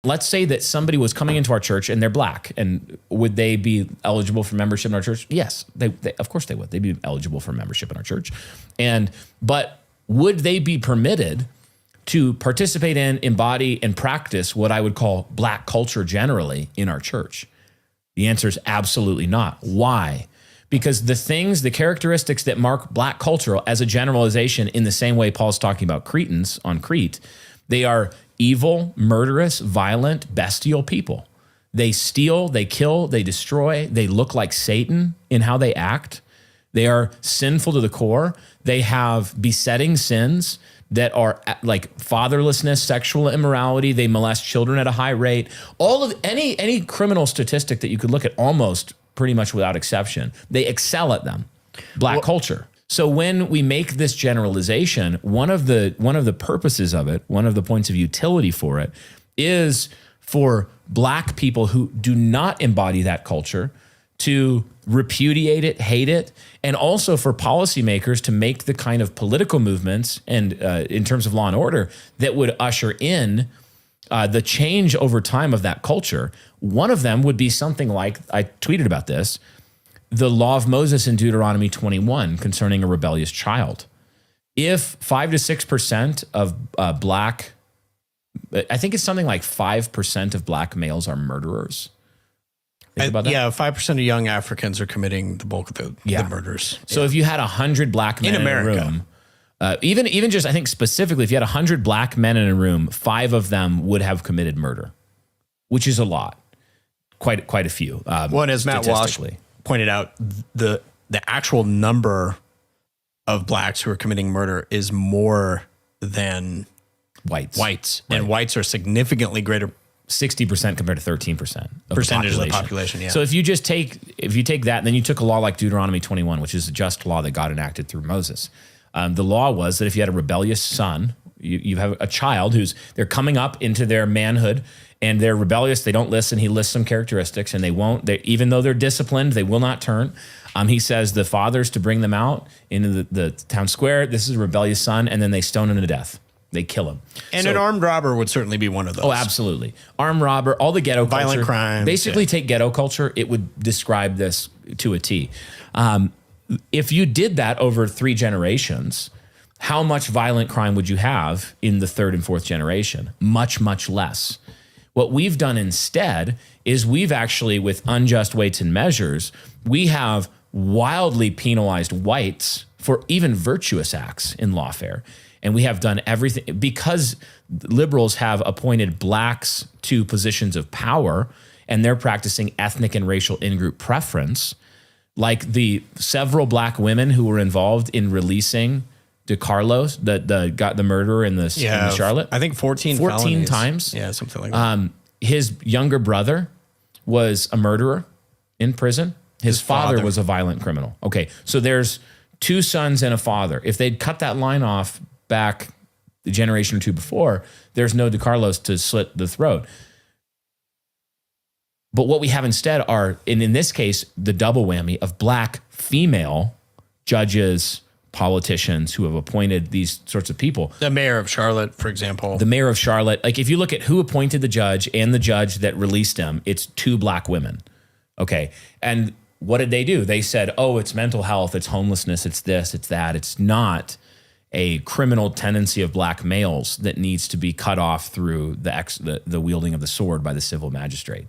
Let's say that somebody was coming into our church and they're black, and would they be eligible for membership in our church? Yes, they of course they would. They'd be eligible for membership in our church. But would they be permitted to participate in, embody, and practice what I would call black culture generally in our church? The answer is absolutely not. Why? Because the characteristics that mark black culture as a generalization, in the same way Paul's talking about Cretans on Crete, they are evil, murderous, violent, bestial people. They steal, they kill, they destroy. They look like Satan in how they act. They are sinful to the core. They have besetting sins that are like fatherlessness, sexual immorality. They molest children at a high rate. All of any criminal statistic that you could look at, almost pretty much without exception, they excel at them. Black culture. So when we make this generalization, one of the purposes of it, one of the points of utility for it, is for black people who do not embody that culture to repudiate it, hate it, and also for policymakers to make the kind of political movements and in terms of law and order that would usher in the change over time of that culture. One of them would be something like, I tweeted about this, the law of Moses in Deuteronomy 21 concerning a rebellious child. If 5 to 6% of black, I think it's something like 5% of black males are murderers. Think about that? Yeah, 5% of young Africans are committing the bulk of the murders. So if you had 100 black men in America, a room, even just, I think specifically, if you had 100 black men in a room, 5 of them would have committed murder, which is a lot, quite a few. Well, as Matt Walsh pointed out, the actual number of blacks who are committing murder is more than whites. Right. And whites are significantly greater. 60% compared to 13% percentage of the population. Yeah. So if you take that, and then you took a law like Deuteronomy 21, which is a just law that God enacted through Moses. The law was that if you had a rebellious son, you have a child they're coming up into their manhood and they're rebellious, they don't listen. He lists some characteristics, and even though they're disciplined, they will not turn. He says the fathers to bring them out into the town square. This is a rebellious son, and then they stone him to death. They kill him. And an armed robber would certainly be one of those. Oh, absolutely. Armed robber, all the ghetto culture. Violent crimes. Basically, take ghetto culture, it would describe this to a T. If you did that over 3 generations, how much violent crime would you have in the 3rd and 4th generation? Much, much less. What we've done instead is we've actually, with unjust weights and measures, we have wildly penalized whites for even virtuous acts in lawfare. And we have done everything because liberals have appointed blacks to positions of power, and they're practicing ethnic and racial in-group preference. Like the several black women who were involved in releasing DeCarlos, the murderer in the Charlotte. I think 14 times. Yeah, something like that. His younger brother was a murderer in prison. His father was a violent criminal. Okay, so there's 2 sons and a father. If they'd cut that line off back the generation or 2 before, there's no DeCarlos to slit the throat. But what we have instead are, and in this case, the double whammy of black female judges, politicians who have appointed these sorts of people. The mayor of Charlotte, for example. The mayor of Charlotte. Like if you look at who appointed the judge and the judge that released him, it's 2 black women. Okay. And what did they do? They said, oh, it's mental health, it's homelessness, it's this, it's that. It's not a criminal tendency of black males that needs to be cut off through the wielding of the sword by the civil magistrate.